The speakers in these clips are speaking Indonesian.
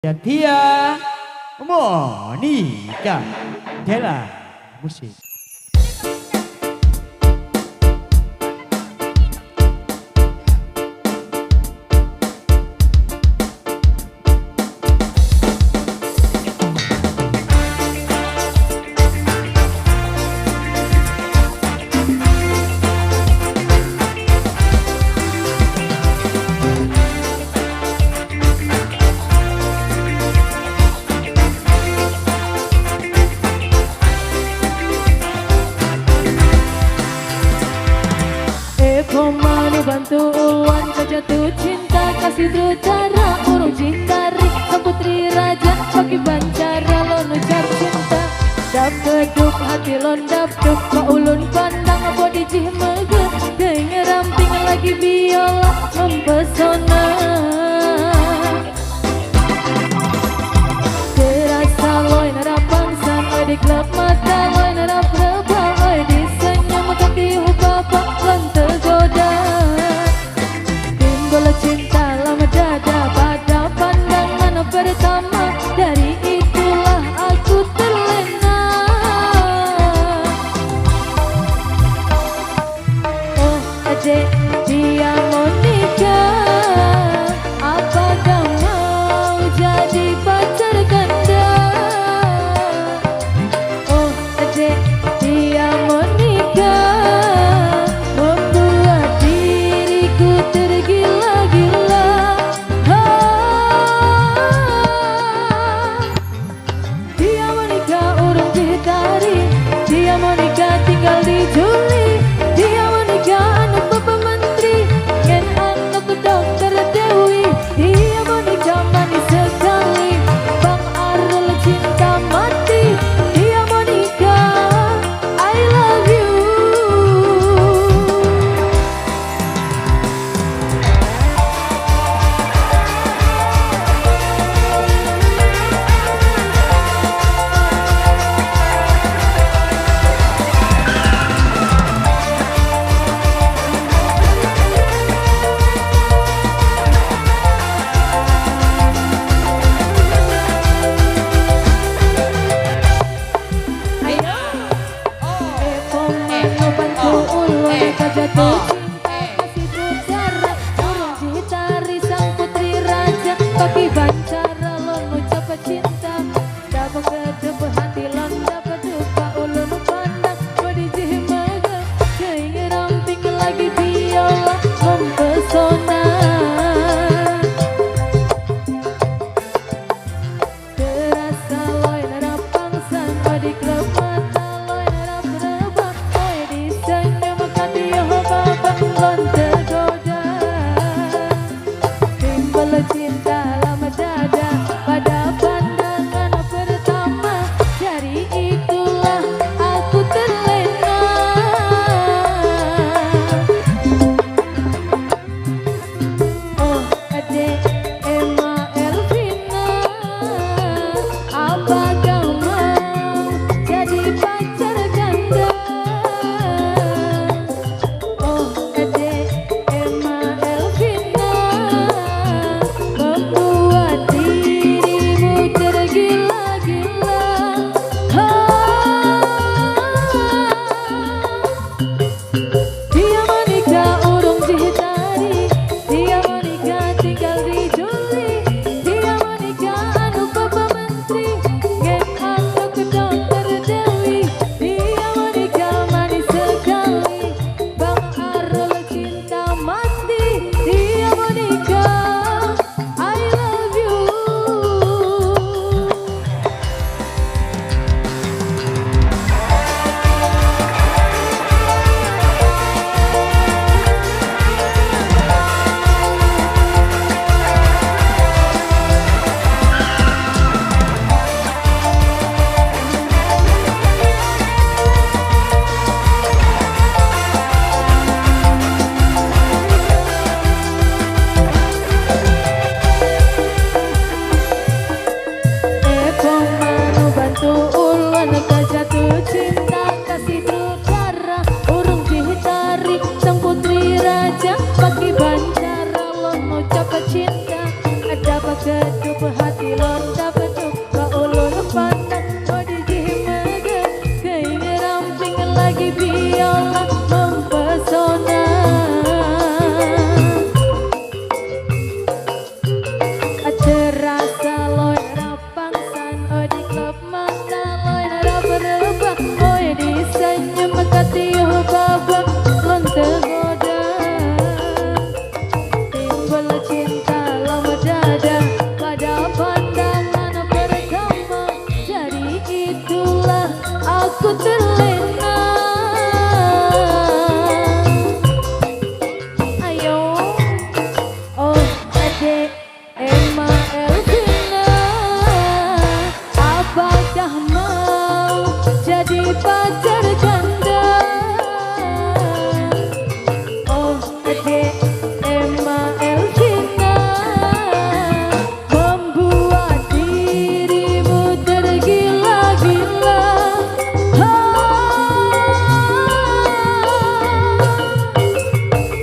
Tia Monica Della Musik. Komanu bantuan kejatuh cinta kasih cara urung cintari putri raja bagi bancara lon ucap cinta dap keduk hati lon dap duk ulun pandang bodi jih mege dengar ramping lagi biola mempesona terasa loy nara pangsan loy di klub mata loy nara prebal loy di senyum tapi hubapa lon tergoda timbul cinta lama dada pada pandangan pertama dari itulah aku terlena oh adek dia mau nikah londa beduk ka ulun pandang oh di jimege keinge ramping lagi biola mempesona terasa loy rapangsan oh di klub mata loy nada berubah oh di senyum katiuh babak lon tergoda timbul cinta lama dada pada pandangan pertama jadi itulah aku terlena ayo oh adek Emma Elvina, apakah mau jadi pacar ganda? Oh adek Emma Elvina, membuat dirimu tergila-gila.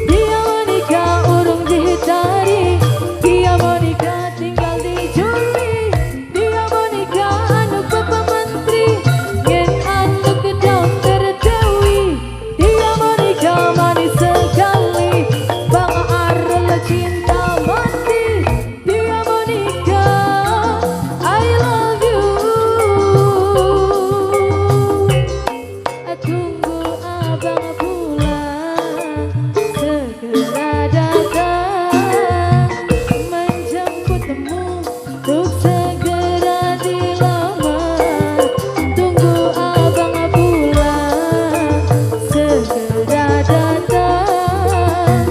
Dia menikah urung dihitari. Dia menikah tinggal di Juli. Dia menikah anu Bapak Menteri ngen anu ke dokter Dewi. Dia menikah manis sekali Bang Arel cinta mati. Dia menikah I love you. Tunggu abang pulang segera datang menjemputmu untuk segera dilamar. Tunggu abang pulang segera datang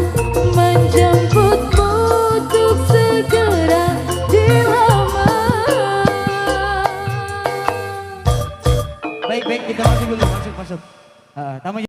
menjemputmu untuk segera dilamar. Baik, kita masuk dulu, masuk. Tamu